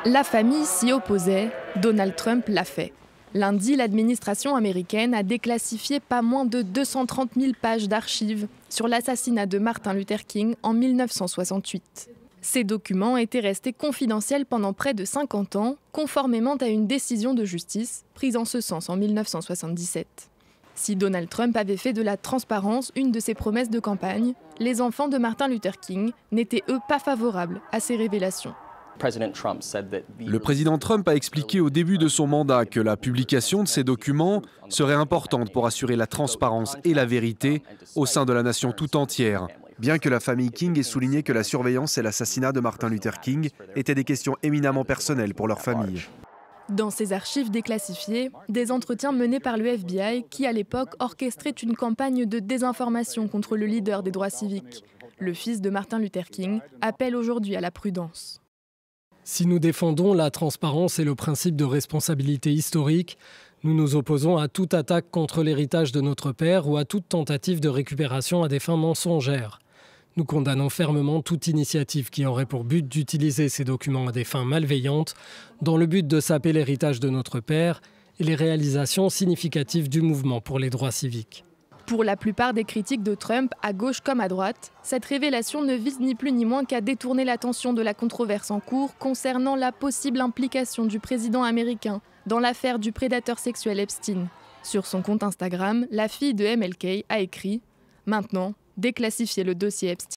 La famille s'y opposait, Donald Trump l'a fait. Lundi, l'administration américaine a déclassifié pas moins de 230 000 pages d'archives sur l'assassinat de Martin Luther King en 1968. Ces documents étaient restés confidentiels pendant près de 50 ans, conformément à une décision de justice prise en ce sens en 1977. Si Donald Trump avait fait de la transparence une de ses promesses de campagne, les enfants de Martin Luther King n'étaient eux pas favorables à ces révélations. Le président Trump a expliqué au début de son mandat que la publication de ces documents serait importante pour assurer la transparence et la vérité au sein de la nation tout entière, bien que la famille King ait souligné que la surveillance et l'assassinat de Martin Luther King étaient des questions éminemment personnelles pour leur famille. Dans ces archives déclassifiées, des entretiens menés par le FBI qui, à l'époque, orchestrait une campagne de désinformation contre le leader des droits civiques. Le fils de Martin Luther King appelle aujourd'hui à la prudence. Si nous défendons la transparence et le principe de responsabilité historique, nous nous opposons à toute attaque contre l'héritage de notre père ou à toute tentative de récupération à des fins mensongères. Nous condamnons fermement toute initiative qui aurait pour but d'utiliser ces documents à des fins malveillantes dans le but de saper l'héritage de notre père et les réalisations significatives du mouvement pour les droits civiques. Pour la plupart des critiques de Trump, à gauche comme à droite, cette révélation ne vise ni plus ni moins qu'à détourner l'attention de la controverse en cours concernant la possible implication du président américain dans l'affaire du prédateur sexuel Epstein. Sur son compte Instagram, la fille de MLK a écrit « Maintenant, déclassifiez le dossier Epstein ».